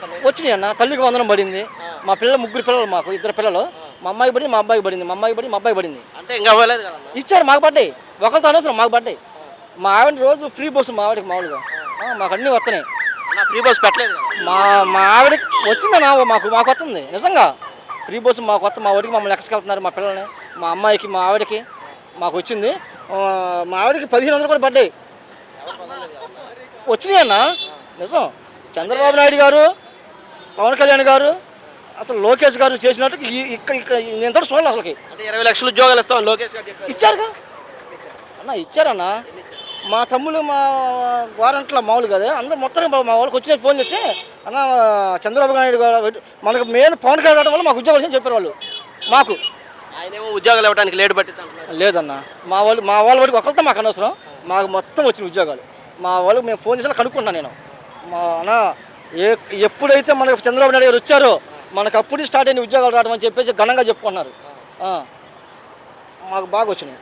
వస్తున్నాయి? వచ్చినాయి అన్న. తల్లికి వందనం పడింది. మా పిల్లలు ముగ్గురు పిల్లలు, మాకు ఇద్దరు పిల్లలు. మా అమ్మాయికి పడింది, మా అబ్బాయికి పడింది, మా అమ్మాయికి పడింది, మా అబ్బాయికి పడింది. అంటే ఇంకా అవ్వలేదు కదా? ఇచ్చారు, మాకు పడ్డాయి. ఒకరితో అనవసరం, మాకు పడ్డాయి. మా ఆవిడ రోజు ఫ్రీ బస్సు మా ఆవిడకి మామూలుగా. మాకు అన్నీ వస్తున్నాయి. ఫ్రీ బస్ పెట్టలేదు కదా? మా ఆవిడకి వచ్చిందన్నా, మాకు వస్తుంది నిజంగా. ఫ్రీ బస్సు మాకు వస్తుంది. మా వాడికి మమ్మల్ని ఎక్కడికెళ్తున్నారు, మా పిల్లల్ని, మా అమ్మాయికి, మా ఆవిడకి మాకు వచ్చింది. మా ఆవిడకి 1500 కూడా పడ్డాయి. వచ్చినాయి అన్న, నిజం. చంద్రబాబు నాయుడు గారు, పవన్ కళ్యాణ్ గారు, అసలు లోకేష్ గారు చేసినట్టు ఇక్కడ నేను చూడాలి అసలుకి. అంటే 20 లక్షల ఉద్యోగాలు ఇస్తామని లోకేష్ గారు చెప్పారు. ఇచ్చారుగా అన్న, ఇచ్చారన్న. మా తమ్ముళ్ళు, మా వారంట్ల మామూలు కదా, అందరూ మొత్తం మా వాళ్ళకి వచ్చిన ఫోన్ చేస్తే అన్న చంద్రబాబు నాయుడు గారు మనకు మెయిన్ పవన్ కళ్యాణ్ రావడం వల్ల మాకు ఉద్యోగాలు వచ్చాయని చెప్పారు వాళ్ళు. మాకు ఆయనేమో ఉద్యోగాలు ఇవ్వడానికి లేట్ పట్టింది. లేదన్న, మా వాళ్ళ వాడికి ఒకరితో మాకు అనవసరం, మాకు మొత్తం వచ్చిన ఉద్యోగాలు. మా వాళ్ళకి మేము ఫోన్ చేసి కనుక్కుంటున్నాను నేను. మా అన్న ఎప్పుడైతే మనకు చంద్రబాబు నాయుడు గారు వచ్చారో మనకు అప్పుడు స్టార్ట్ అయిన ఉద్యోగాలు రావడం అని చెప్పేసి ఘనంగా చెప్పుకుంటున్నారు. మాకు బాగా వచ్చినాయి.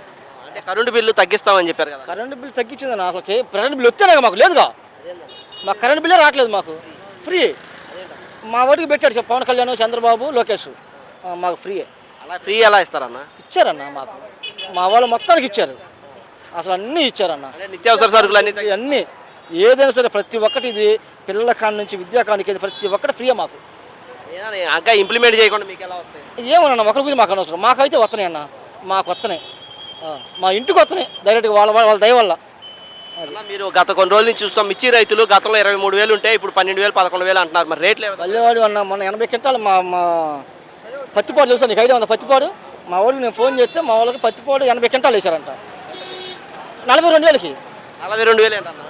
అంటే కరెంటు బిల్లు తగ్గిస్తామని చెప్పారు కదా? కరెంటు బిల్లు తగ్గించిందన్న. అసలుకి కరెంటు బిల్లు వచ్చేలాగా మాకు లేదుగా. మాకు కరెంటు బిల్లే రావట్లేదు, మాకు ఫ్రీ. మా వాడికి పెట్టాడు పవన్ కళ్యాణ్, చంద్రబాబు, లోకేష్. మాకు ఫ్రీ. అలా ఫ్రీ ఎలా ఇస్తారన్న? ఇచ్చారన్న, మాకు మా వాళ్ళు మొత్తానికి ఇచ్చారు. అసలు అన్నీ ఇచ్చారన్న. నిత్యావసర సరుకులు అన్నీ ఏదైనా సరే ప్రతి ఒక్కటి, ఇది పిల్లల కాడ నుంచి విద్యా కానికి ప్రతి ఒక్కటి ఫ్రీయే మాకు. ఇంకా ఇంప్లిమెంట్ చేయకుండా మీకు ఎలా వస్తాయి? ఏమన్నా ఒకరి గురించి మాకు అనవసరం, మాకైతే వస్తున్నాయి అన్న. మాకు వస్తున్నాయి, మా ఇంటికి వస్తున్నాయి డైరెక్ట్గా వాళ్ళ దయ వల్ల. మీరు గత కొన్ని రోజుల నుంచి చూస్తాం, మిర్చి రైతులు గతంలో 23,000 ఉంటే ఇప్పుడు 12,000, 11,000 అంటున్నారు. మరి రేట్లు పల్లెవాడు అన్న, మన 80 క్వింటాలు మా పత్తిపాడు తెలుసా నీకు? ఐడియా ఉందా పత్తిపాడు? మా వాళ్ళకి నేను ఫోన్ చేస్తే మా వాళ్ళకి పత్తిపాడు 80 క్వింటాలు వేశారంట 42,000కి. 42,000 ఏంటన్నా?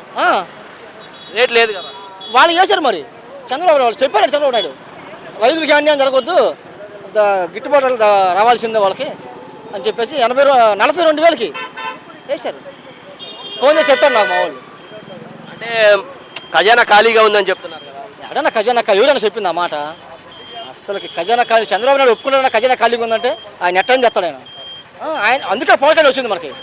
రేట్ లేదు కదా. వాళ్ళు వేశారు మరి. చంద్రబాబు వాళ్ళు చెప్పారు, చంద్రబాబు నాయుడు రైతులకి అన్యాయం జరగవద్దు, గిట్టుబాటు రావాల్సిందే వాళ్ళకి అని చెప్పేసి 42,000కి వేశారు. ఫోన్ చేసి చెప్పారు నాకు మా వాళ్ళు. అంటే ఖజానా ఖాళీగా ఉందని చెప్తున్నారు కదా? ఎక్కడన్నా ఖజానా ఎవరైనా చెప్పింది ఆ మాట? అసలుకి ఖజానా ఖాళీ, చంద్రబాబు నాయుడు ఒప్పుకున్నాడు ఖజానా ఖాళీగా ఉందంటే ఆయన ఎట్టని చెప్తాడు ఆయన. అందుకే పవన్ కళ్యాణ్ వచ్చింది మనకి.